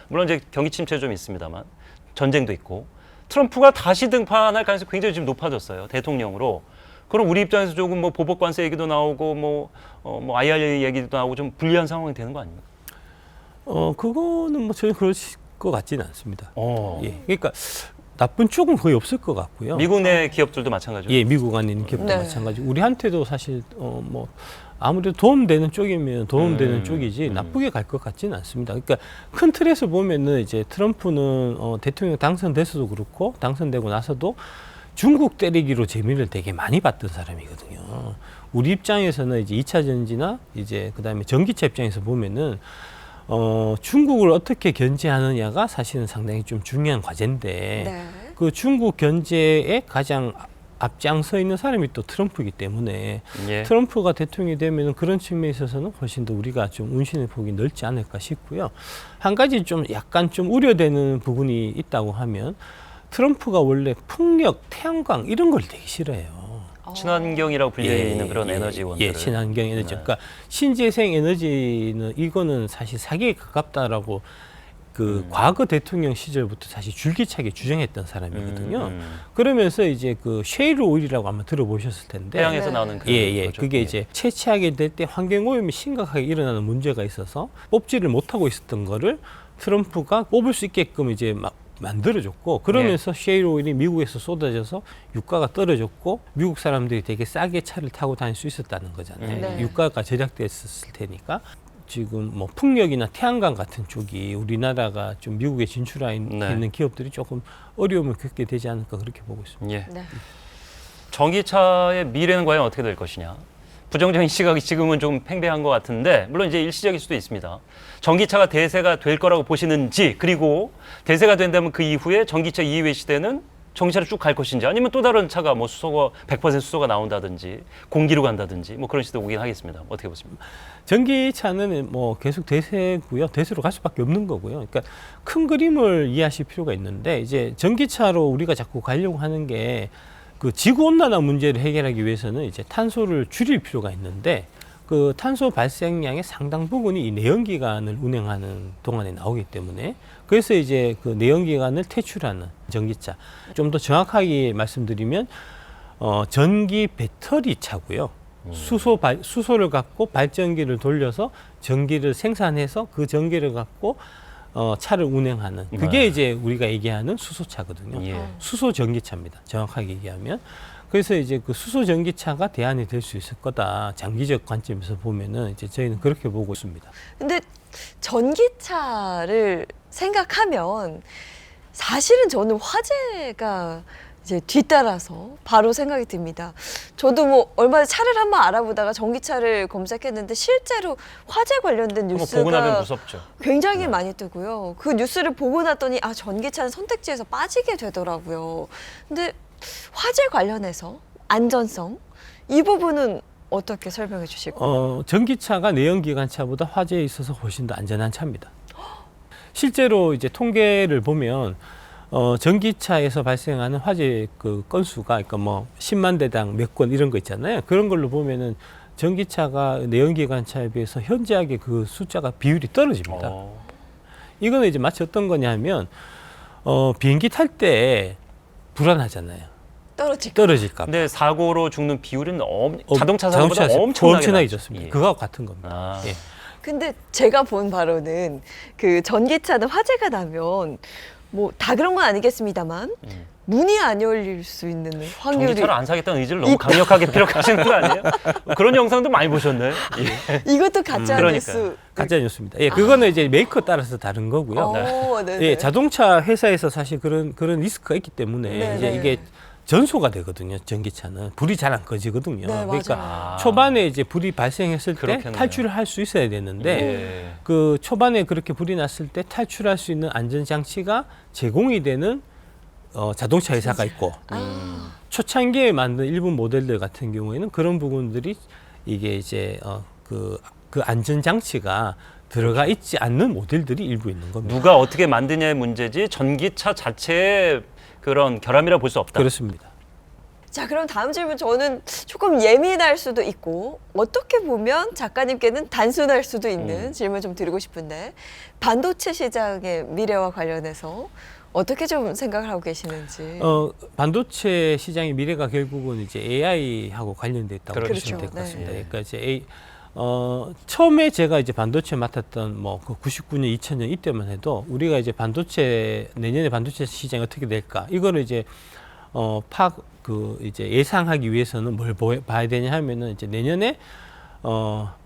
물론 이제 경기 침체 좀 있습니다만 전쟁도 있고 트럼프가 다시 등판할 가능성이 굉장히 지금 높아졌어요. 대통령으로. 그럼 우리 입장에서 조금 뭐 보복 관세 얘기도 나오고 뭐 IRA 얘기도 나오고 좀 불리한 상황이 되는 거 아닙니까? 그거는 뭐 전혀 그러실 것 같지는 않습니다. 예. 그러니까 나쁜 쪽은 거의 없을 것 같고요. 미국 내 기업들도 마찬가지로. 예, 미국 안에 있는 기업도 네. 마찬가지고 우리한테도 사실 뭐 아무래도 도움되는 쪽이면 도움되는 쪽이지 나쁘게 갈 것 같지는 않습니다. 그러니까 큰 틀에서 보면은 이제 트럼프는 대통령 당선돼서도 그렇고 당선되고 나서도 중국 때리기로 재미를 되게 많이 봤던 사람이거든요. 우리 입장에서는 이제 2차 전지나 이제 그다음에 전기차 입장에서 보면은 중국을 어떻게 견제하느냐가 사실은 상당히 좀 중요한 과제인데 네. 그 중국 견제에 가장 앞장서 있는 사람이 또 트럼프이기 때문에 예. 트럼프가 대통령이 되면 그런 측면에 있어서는 훨씬 더 우리가 좀 운신의 폭이 넓지 않을까 싶고요. 한 가지 좀 약간 좀 우려되는 부분이 있다고 하면 트럼프가 원래 풍력, 태양광 이런 걸 되게 싫어해요. 친환경이라고 불리고 있는 그런 에너지원들을. 예, 친환경 에너지. 네. 그러니까 신재생 에너지는 이거는 사실 사기에 가깝다라고 그 과거 대통령 시절부터 사실 줄기차게 주장했던 사람이거든요. 그러면서 이제 그 셰일 오일이라고 아마 들어보셨을 텐데. 태양에서 네. 나오는 그런 예. 거죠. 그게 예. 이제 채취하게 될 때 환경 오염이 심각하게 일어나는 문제가 있어서 뽑지를 못하고 있었던 거를 트럼프가 뽑을 수 있게끔 이제 막 만들어줬고 그러면서 셰일 오일이 미국에서 쏟아져서 유가가 떨어졌고 미국 사람들이 되게 싸게 차를 타고 다닐 수 있었다는 거잖아요. 네. 유가가 절약됐을 테니까 지금 뭐 풍력이나 태양광 같은 쪽이 우리나라가 좀 미국에 진출해 네. 있는 기업들이 조금 어려움을 겪게 되지 않을까 그렇게 보고 있습니다. 예. 네. 전기차의 미래는 과연 어떻게 될 것이냐. 부정적인 시각이 지금은 좀 팽배한 것 같은데 물론 이제 일시적일 수도 있습니다. 전기차가 대세가 될 거라고 보시는지 그리고 대세가 된다면 그 이후에 전기차 이후의 시대는 전기차로 쭉 갈 것인지 아니면 또 다른 차가 뭐 수소가 100% 수소가 나온다든지 공기로 간다든지 뭐 그런 시대 오긴 하겠습니다. 어떻게 보십니까? 전기차는 뭐 계속 대세고요. 대세로 갈 수밖에 없는 거고요. 그러니까 큰 그림을 이해하실 필요가 있는데 이제 전기차로 우리가 자꾸 가려고 하는 게 그 지구 온난화 문제를 해결하기 위해서는 이제 탄소를 줄일 필요가 있는데 그 탄소 발생량의 상당 부분이 이 내연기관을 운행하는 동안에 나오기 때문에 그래서 이제 그 내연기관을 퇴출하는 전기차. 좀 더 정확하게 말씀드리면 전기 배터리 차고요. 수소를 갖고 발전기를 돌려서 전기를 생산해서 그 전기를 갖고 차를 운행하는 그게 네. 이제 우리가 얘기하는 수소차거든요. 예. 수소 전기차입니다. 정확하게 얘기하면. 그래서 이제 그 수소 전기차가 대안이 될 수 있을 거다. 장기적 관점에서 보면은 이제 저희는 그렇게 보고 있습니다. 근데 전기차를 생각하면 사실은 저는 화재가 이제 뒤따라서 바로 생각이 듭니다. 저도 뭐 얼마 전에 차를 한번 알아보다가 전기차를 검색했는데 실제로 화재 관련된 한번 보고 나면 뉴스가 무섭죠. 굉장히 많이 뜨고요. 그 뉴스를 보고 났더니 아 전기차는 선택지에서 빠지게 되더라고요. 근데 화재 관련해서 안전성 이 부분은 어떻게 설명해 주실 거예요? 전기차가 내연기관차보다 화재에 있어서 훨씬 더 안전한 차입니다. 실제로 이제 통계를 보면 전기차에서 발생하는 화재 그 건수가 그러니까 뭐 10만 대당 몇 건 이런 거 있잖아요. 그런 걸로 보면은 전기차가 내연기관차에 비해서 현저하게 그 숫자가 비율이 떨어집니다. 이거는 이제 마치 어떤 거냐면 비행기 탈 때 불안하잖아요. 떨어질까 봐. 근데 사고로 죽는 비율은 자동차 사고보다 엄청나게 좋습니다. 예. 그거하고 같은 겁니다. 아. 예. 근데 제가 본 바로는 그 전기차는 화재가 나면 뭐 다 그런 건 아니겠습니다만 문이 안 열릴 수 있는 확률이 전기차를 안 사겠다는 의지를 너무 강력하게 피력하시는 거 아니에요? 그런 영상도 많이 보셨네. 예. 이것도 가짜 그러니까요. 뉴스. 가짜 뉴스입니다. 예, 그거는 이제 메이커 따라서 다른 거고요. 네네. 예, 자동차 회사에서 사실 그런 리스크가 있기 때문에 네네. 이제 이게 전소가 되거든요. 전기차는 불이 잘 안 꺼지거든요. 네, 그러니까 맞아요. 초반에 이제 불이 발생했을 때 그렇겠네요. 탈출을 할 수 있어야 되는데 예. 그 초반에 그렇게 불이 났을 때 탈출할 수 있는 안전 장치가 제공이 되는 자동차 회사가 있고 초창기에 만든 일부 모델들 같은 경우에는 그런 부분들이 이게 이제 그 안전 장치가 들어가 있지 않는 모델들이 일부 있는 겁니다. 누가 어떻게 만드냐의 문제지 전기차 자체의 그런 결함이라 볼 수 없다. 그렇습니다. 자, 그럼 다음 질문 저는 조금 예민할 수도 있고 어떻게 보면 작가님께는 단순할 수도 있는 질문 좀 드리고 싶은데 반도체 시장의 미래와 관련해서 어떻게 좀 생각을 하고 계시는지. 반도체 시장의 미래가 결국은 이제 AI하고 관련돼 있다고 그렇죠. 보시면 될 것 같습니다. 네. 그러니까 이제 처음에 제가 이제 반도체 맡았던 뭐 그 99년, 2000년 이때만 해도 우리가 이제 내년에 반도체 시장이 어떻게 될까 이거를 이제 이제 예상하기 위해서는 뭘 봐야 되냐 하면은 이제 내년에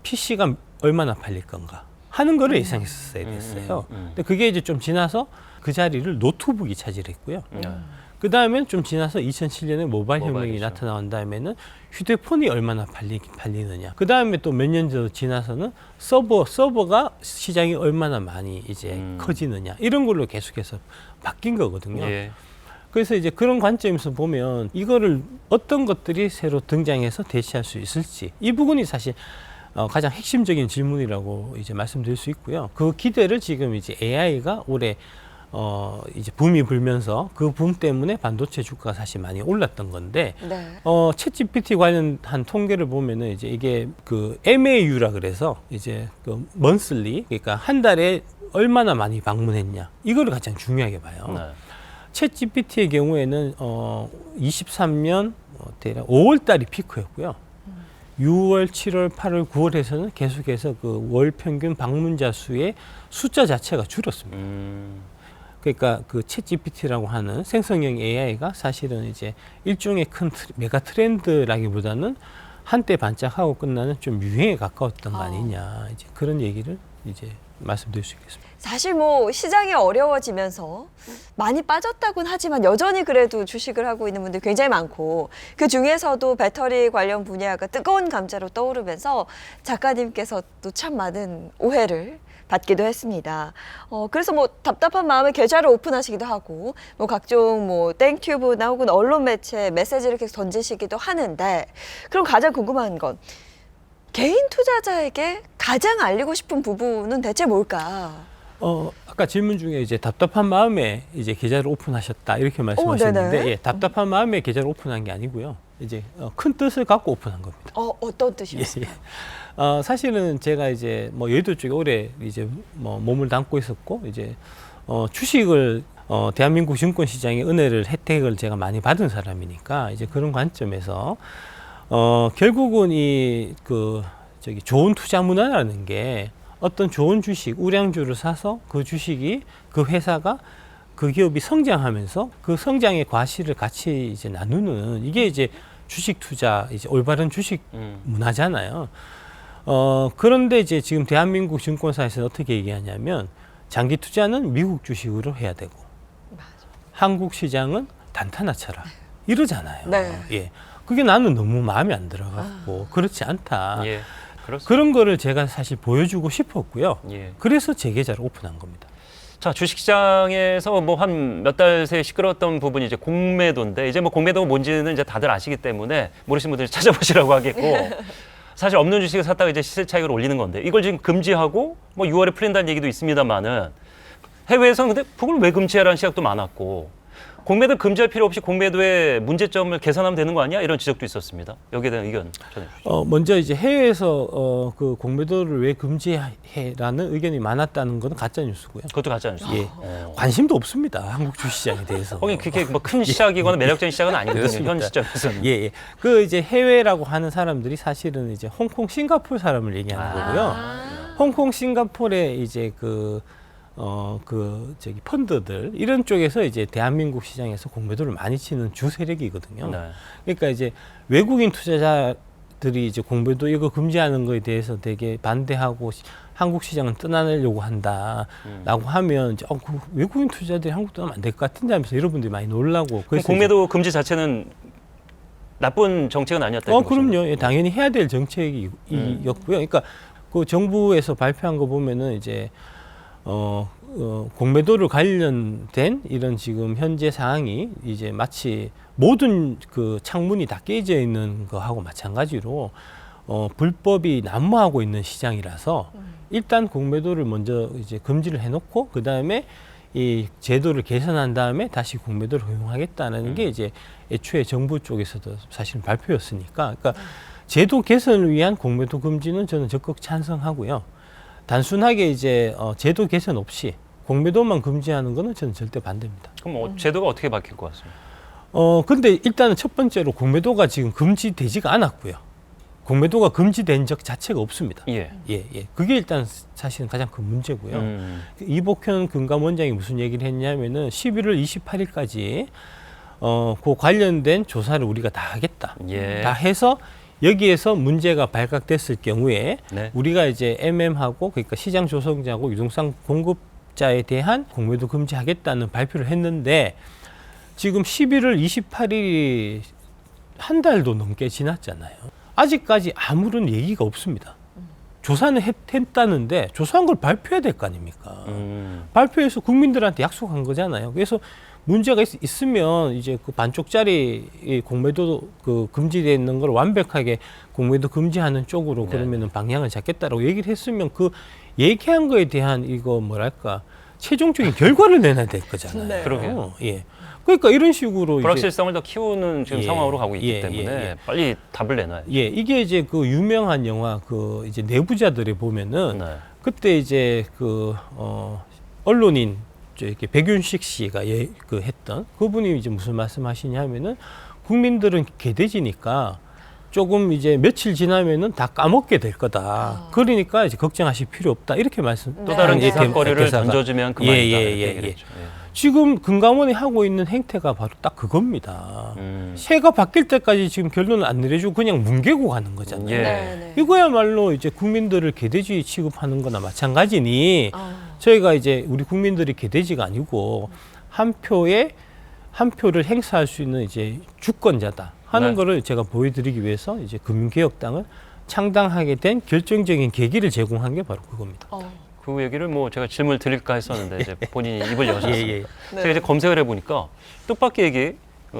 PC가 얼마나 팔릴 건가 하는 거를 예상했었어야 됐어요. 근데 그게 이제 좀 지나서 그 자리를 노트북이 차지했고요. 그 다음엔 좀 지나서 2007년에 모바일 혁명이 모바일이죠. 나타나온 다음에는 휴대폰이 얼마나 팔리느냐. 그 다음에 또 몇 년 더 지나서는 서버가 시장이 얼마나 많이 이제 커지느냐. 이런 걸로 계속해서 바뀐 거거든요. 예. 그래서 이제 그런 관점에서 보면 이거를 어떤 것들이 새로 등장해서 대체할 수 있을지 이 부분이 사실 가장 핵심적인 질문이라고 이제 말씀드릴 수 있고요. 그 기대를 지금 이제 AI가 올해 이제 붐이 불면서 그 붐 때문에 반도체 주가가 사실 많이 올랐던 건데, 네. 챗 GPT 관련한 통계를 보면은 이제 이게 그 MAU라 그래서 이제 그 monthly, 그러니까 한 달에 얼마나 많이 방문했냐, 이거를 가장 중요하게 봐요. 네. 챗 GPT의 경우에는 23년 대략 5월 달이 피크였고요. 6월, 7월, 8월, 9월에서는 계속해서 그 월 평균 방문자 수의 숫자 자체가 줄었습니다. 그러니까 그 챗 GPT라고 하는 생성형 AI가 사실은 이제 일종의 큰 메가 트렌드라기보다는 한때 반짝하고 끝나는 좀 유행에 가까웠던 거 아니냐, 이제 그런 얘기를 이제 말씀드릴 수 있겠습니다. 사실 뭐 시장이 어려워지면서 많이 빠졌다곤 하지만 여전히 그래도 주식을 하고 있는 분들 굉장히 많고, 그 중에서도 배터리 관련 분야가 뜨거운 감자로 떠오르면서 작가님께서 또 참 많은 오해를 받기도 했습니다. 그래서 뭐 답답한 마음에 계좌를 오픈하시기도 하고, 뭐 각종 뭐 땡튜브나 혹은 언론 매체 메시지를 계속 던지시기도 하는데, 그럼 가장 궁금한 건 개인 투자자에게 가장 알리고 싶은 부분은 대체 뭘까? 아까 질문 중에 이제 답답한 마음에 이제 계좌를 오픈하셨다 이렇게 말씀하셨는데, 네네. 예, 답답한 마음에 계좌를 오픈한 게 아니고요. 이제 큰 뜻을 갖고 오픈한 겁니다. 어떤 뜻이었어요? 사실은 제가 이제 뭐 여의도 쪽에 오래 이제 뭐 몸을 담고 있었고, 이제 주식을 대한민국 증권 시장의 혜택을 제가 많이 받은 사람이니까, 이제 그런 관점에서 결국은 좋은 투자 문화라는 게 어떤 좋은 주식, 우량주를 사서 그 주식이, 그 회사가, 그 기업이 성장하면서 그 성장의 과실을 같이 이제 나누는, 이게 이제 주식 투자, 이제 올바른 주식 문화잖아요. 그런데 이제 지금 대한민국 증권사에서는 어떻게 얘기하냐면, 장기 투자는 미국 주식으로 해야 되고, 한국 시장은 단타나쳐라, 이러잖아요. 네. 예. 그게 나는 너무 마음에 안 들어갔고, 그렇지 않다. 예. 그렇습니다. 그런 거를 제가 사실 보여주고 싶었고요. 예. 그래서 제 계좌를 오픈한 겁니다. 자, 주식시장에서 뭐 한 몇 달 새에 시끄러웠던 부분이 이제 공매도인데, 이제 뭐 공매도가 뭔지는 이제 다들 아시기 때문에 모르시는 분들이 찾아보시라고 하겠고, 사실 없는 주식을 샀다가 이제 시세 차익을 올리는 건데, 이걸 지금 금지하고 뭐 6월에 풀린다는 얘기도 있습니다만은, 해외에서는 근데 그걸 왜 금지하라는 시각도 많았고, 공매도 금지할 필요 없이 공매도의 문제점을 개선하면 되는 거 아니야? 이런 지적도 있었습니다. 여기에 대한 의견 전해주시죠. 먼저 이제 해외에서 그 공매도를 왜 금지해라는 의견이 많았다는 건 가짜 뉴스고요. 그것도 가짜 뉴스. 예. 관심도 없습니다. 한국 주식시장에 대해서. 거긴 그게 뭐 큰 시작이거나 매력적인 시작은 아니거든요. 그렇습니다. 현 시점에서는. 예, 예. 그 이제 해외라고 하는 사람들이 사실은 이제 홍콩, 싱가포르 사람을 얘기하는 거고요. 홍콩, 싱가포르의 이제 펀드들, 이런 쪽에서 이제 대한민국 시장에서 공매도를 많이 치는 주 세력이거든요. 네. 그러니까 이제 외국인 투자자들이 이제 공매도 이거 금지하는 거에 대해서 되게 반대하고 한국 시장은 떠나려고 한다라고 하면 이제 그 외국인 투자자들이 한국 떠나면 안 될 것 같은데 하면서 여러분들이 많이 놀라고. 그럼 공매도 금지 자체는 나쁜 정책은 아니었다. 그럼요. 예, 당연히 해야 될 정책이었고요. 그러니까 그 정부에서 발표한 거 보면은 이제 공매도를 관련된 이런 지금 현재 상황이 이제 마치 모든 그 창문이 다 깨져 있는 거하고 마찬가지로 불법이 난무하고 있는 시장이라서 일단 공매도를 먼저 이제 금지를 해놓고, 그 다음에 이 제도를 개선한 다음에 다시 공매도를 허용하겠다는 게 이제 애초에 정부 쪽에서도 사실은 발표였으니까, 그러니까 제도 개선을 위한 공매도 금지는 저는 적극 찬성하고요. 단순하게 이제 제도 개선 없이 공매도만 금지하는 거는 저는 절대 반대입니다. 그럼 제도가 어떻게 바뀔 것 같습니다. 근데 일단은 첫 번째로 공매도가 지금 금지되지가 않았고요. 공매도가 금지된 적 자체가 없습니다. 예. 그게 일단 사실은 가장 큰 문제고요. 이복현 금감원장이 무슨 얘기를 했냐면은 11월 28일까지 그 관련된 조사를 우리가 다 하겠다. 예. 다 해서 여기에서 문제가 발각됐을 경우에 네. 우리가 이제 MM하고 그러니까 시장 조성자하고 유동성 공급자에 대한 공매도 금지하겠다는 발표를 했는데 지금 11월 28일이 한 달도 넘게 지났잖아요. 아직까지 아무런 얘기가 없습니다. 조사는 했다는데 조사한 걸 발표해야 될 거 아닙니까? 발표해서 국민들한테 약속한 거잖아요. 그래서 문제가 있으면 이제 그 반쪽짜리 이 공매도 그 금지되어 있는 걸 완벽하게 공매도 금지하는 쪽으로 그러면은 방향을 잡겠다라고 얘기를 했으면 그 얘기한 거에 대한 이거 뭐랄까 최종적인 결과를 내놔야 될 거잖아요. 네. 그러게요. 예. 그러니까 이런 식으로 불확실성을 더 키우는 지금 예. 상황으로 가고 있기 예, 때문에 예. 빨리 답을 내놔야 예, 이게 이제 그 유명한 영화 그 이제 내부자들에 보면은 네. 그때 이제 그 언론인 이렇게 백윤식 씨가 그 했던 그분이 이제 무슨 말씀하시냐면은 국민들은 개돼지니까 조금 이제 며칠 지나면은 다 까먹게 될 거다. 그러니까 이제 걱정하실 필요 없다. 이렇게 말씀. 또 다른 네. 기사거리를 대사가. 던져주면 그만이다. 예, 이렇게 예, 얘기를 예. 했죠. 예. 지금 금감원이 하고 있는 행태가 바로 딱 그겁니다. 음. 세가 바뀔 때까지 지금 결론을 안 내려주고 그냥 뭉개고 가는 거잖아요. 예. 네. 이거야말로 이제 국민들을 개돼지 취급하는 거나 마찬가지니 저희가 이제 우리 국민들이 개돼지가 아니고 한 표를 행사할 수 있는 이제 주권자다 하는 네. 거를 제가 보여드리기 위해서 이제 금융개혁당을 창당하게 된 결정적인 계기를 제공한 게 바로 그겁니다. 그 얘기를 뭐 제가 질문을 드릴까 했었는데 이제 본인이 입을 여셨어요. 예. 제가 이제 검색을 해보니까 뜻밖의 얘기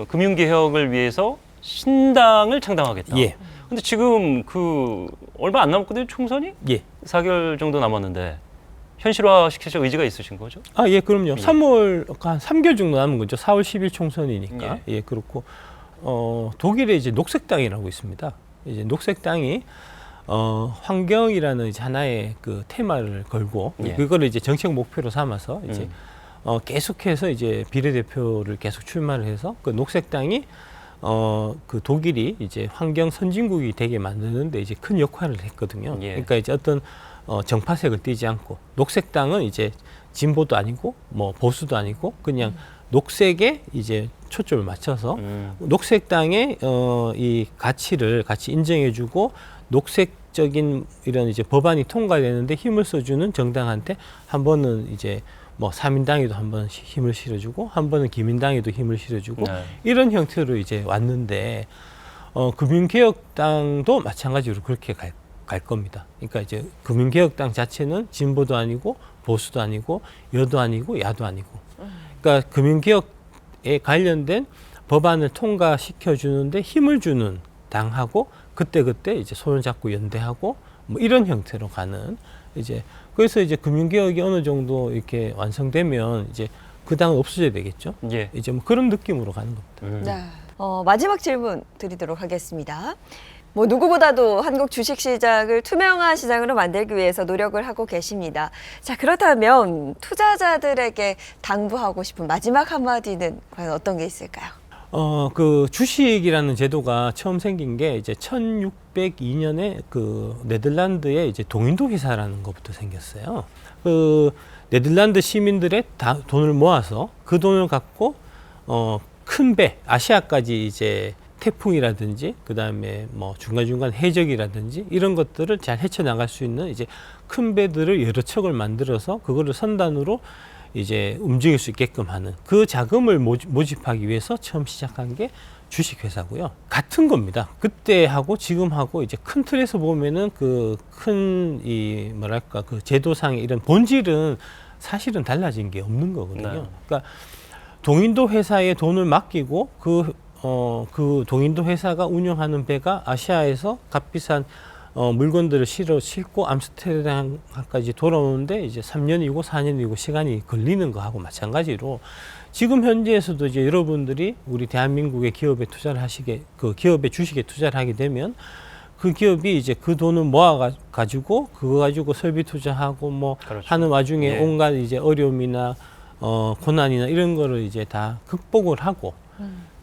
금융개혁을 위해서 신당을 창당하겠다. 예. 근데 지금 그 얼마 안 남았거든요, 총선이? 예. 4개월 정도 남았는데 현실화 시키실 의지가 있으신 거죠? 아, 예, 그럼요. 3월, 한 3개월 정도 남은 거죠. 4월 10일 총선이니까. 예, 그렇고, 독일에 이제 녹색당이라고 있습니다. 이제 녹색당이, 환경이라는 이제 하나의 그 테마를 걸고, 예. 그거를 이제 정책 목표로 삼아서 이제, 계속해서 이제 비례대표를 계속 출마를 해서 그 녹색당이 그 독일이 이제 환경 선진국이 되게 만드는데 이제 큰 역할을 했거든요. 예. 그러니까 이제 어떤 정파색을 띠지 않고 녹색당은 이제 진보도 아니고 뭐 보수도 아니고 그냥 녹색에 이제 초점을 맞춰서 녹색당의 이 가치를 같이 인정해주고 녹색적인 이런 이제 법안이 통과되는데 힘을 써주는 정당한테 한 번은 이제 뭐 사민당에도 한 번 힘을 실어주고 한 번은 기민당에도 힘을 실어주고 네. 이런 형태로 이제 왔는데 금융개혁당도 마찬가지로 그렇게 갈 겁니다. 그러니까 이제 금융개혁당 자체는 진보도 아니고 보수도 아니고 여도 아니고 야도 아니고 그러니까 금융개혁에 관련된 법안을 통과시켜 주는데 힘을 주는 당하고 그때 이제 손을 잡고 연대하고 뭐 이런 형태로 가는 이제 그래서 이제 금융개혁이 어느 정도 이렇게 완성되면 이제 그 당은 없어져야 되겠죠. 예. 이제 뭐 그런 느낌으로 가는 겁니다. 네. 마지막 질문 드리도록 하겠습니다. 뭐 누구보다도 한국 주식시장을 투명한 시장으로 만들기 위해서 노력을 하고 계십니다. 자, 그렇다면 투자자들에게 당부하고 싶은 마지막 한마디는 과연 어떤 게 있을까요? 그 주식이라는 제도가 처음 생긴 게 이제 1602년에 그 네덜란드의 이제 동인도 회사라는 것부터 생겼어요. 그 네덜란드 시민들의 돈을 모아서 그 돈을 갖고 큰 배, 아시아까지 이제 태풍이라든지 그다음에 뭐 중간중간 해적이라든지 이런 것들을 잘 헤쳐나갈 수 있는 이제 큰 배들을 여러 척을 만들어서 그거를 선단으로 이제 움직일 수 있게끔 하는 그 자금을 모집하기 위해서 처음 시작한 게 주식회사고요. 같은 겁니다. 그때하고 지금하고 이제 큰 틀에서 보면은 그 큰 이 뭐랄까 그 제도상의 이런 본질은 사실은 달라진 게 없는 거거든요. 네. 그러니까 동인도 회사에 돈을 맡기고 그 동인도 회사가 운영하는 배가 아시아에서 값비싼 물건들을 싣고 암스테르담까지 돌아오는데 이제 3년이고 4년이고 시간이 걸리는 거하고 마찬가지로 지금 현재에서도 이제 여러분들이 우리 대한민국의 기업에 투자를 그 기업의 주식에 투자를 하게 되면 그 기업이 이제 그 돈을 모아 가지고 그거 가지고 설비 투자하고 뭐 그렇죠. 하는 와중에 예. 온갖 이제 어려움이나 고난이나 이런 거를 이제 다 극복을 하고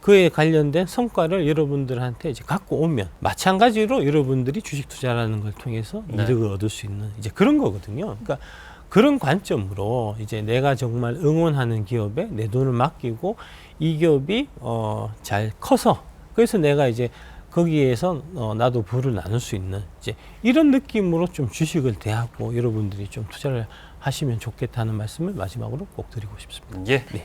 그에 관련된 성과를 여러분들한테 이제 갖고 오면 마찬가지로 여러분들이 주식 투자라는 걸 통해서 네. 이득을 얻을 수 있는 이제 그런 거거든요. 그러니까 그런 관점으로 이제 내가 정말 응원하는 기업에 내 돈을 맡기고 이 기업이 잘 커서 그래서 내가 이제 거기에서 나도 부를 나눌 수 있는 이제 이런 느낌으로 좀 주식을 대하고 여러분들이 좀 투자를 하시면 좋겠다는 말씀을 마지막으로 꼭 드리고 싶습니다. 예. 네.